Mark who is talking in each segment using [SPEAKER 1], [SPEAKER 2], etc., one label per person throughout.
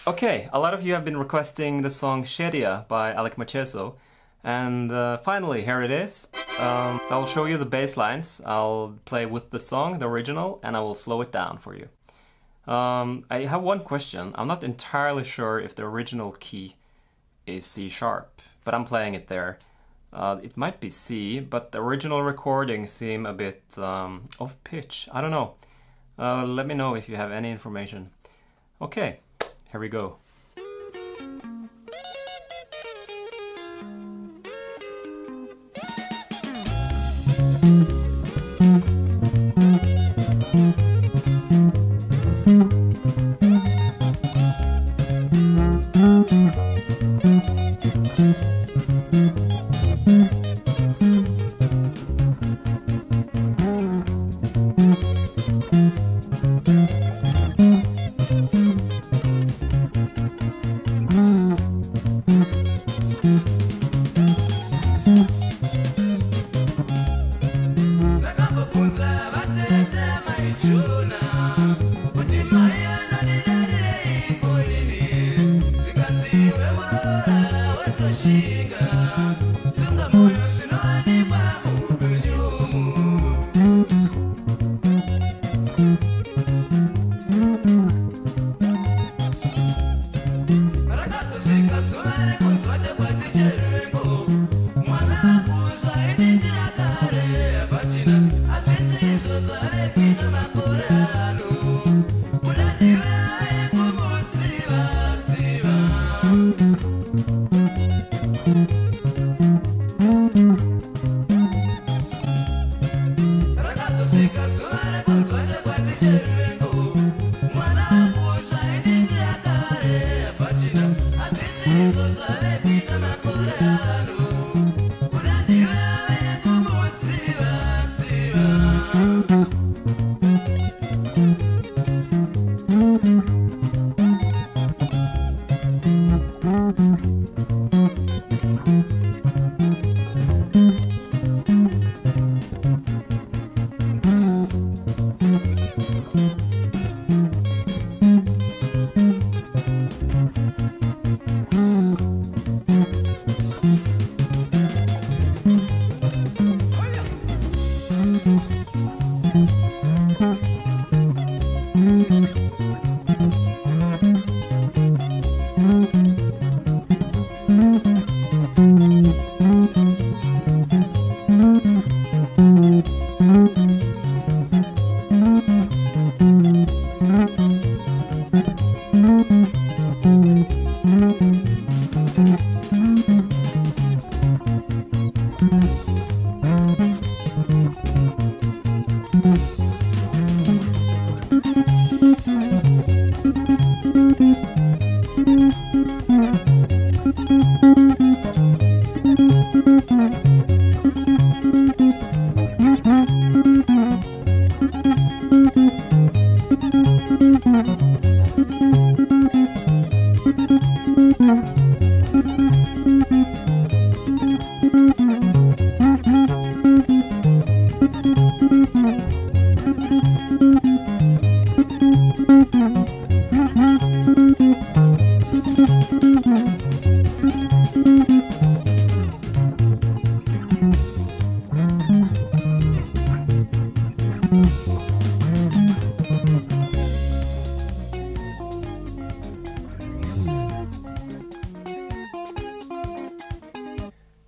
[SPEAKER 1] Okay, a lot of you have been requesting the song Shedia by Alec Macheso, and finally, here it is. So I'll show you the bass lines, I'll play with the song, the original, and I will slow it down for you. I have one question. I'm not entirely sure if the original key is C sharp, but I'm playing it there. It might be C, but the original recordings seem a bit off pitch. I don't know. Let me know if you have any information. Okay, here we go.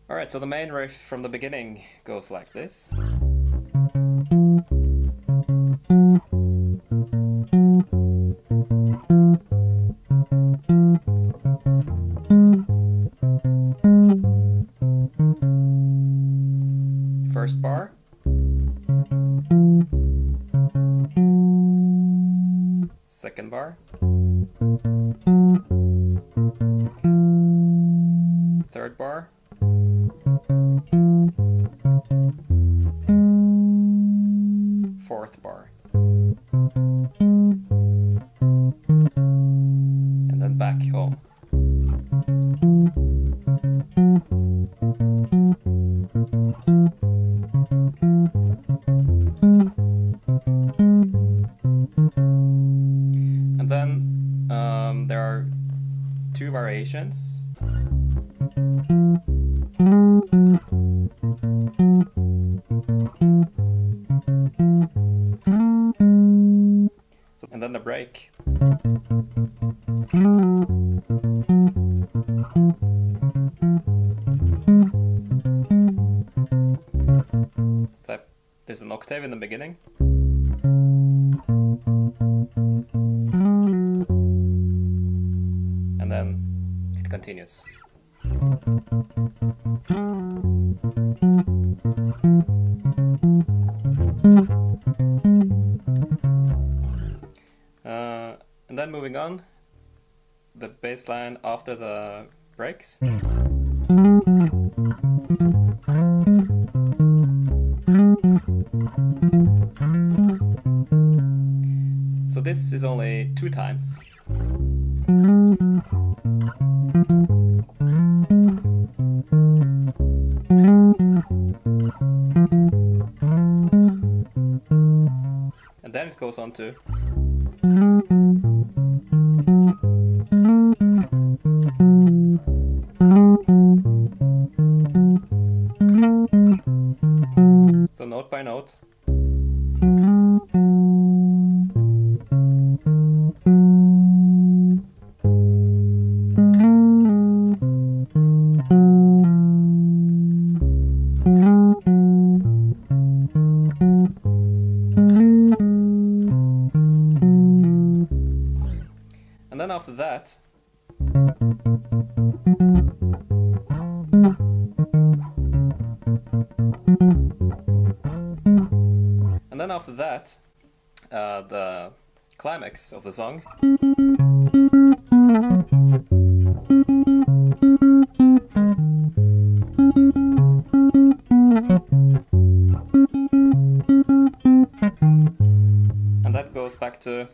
[SPEAKER 1] Alright, so the main riff from the beginning goes like this. First bar. Second bar. Third bar. Fourth bar. And then back home. And then there are two variations. So, and then the break. So there's an octave in the beginning. And then it continues. And then moving on, the bass line after the breaks. So this is only 2 times. And then it goes on to. So note by note. And then after that, the climax of the song. And that goes back to.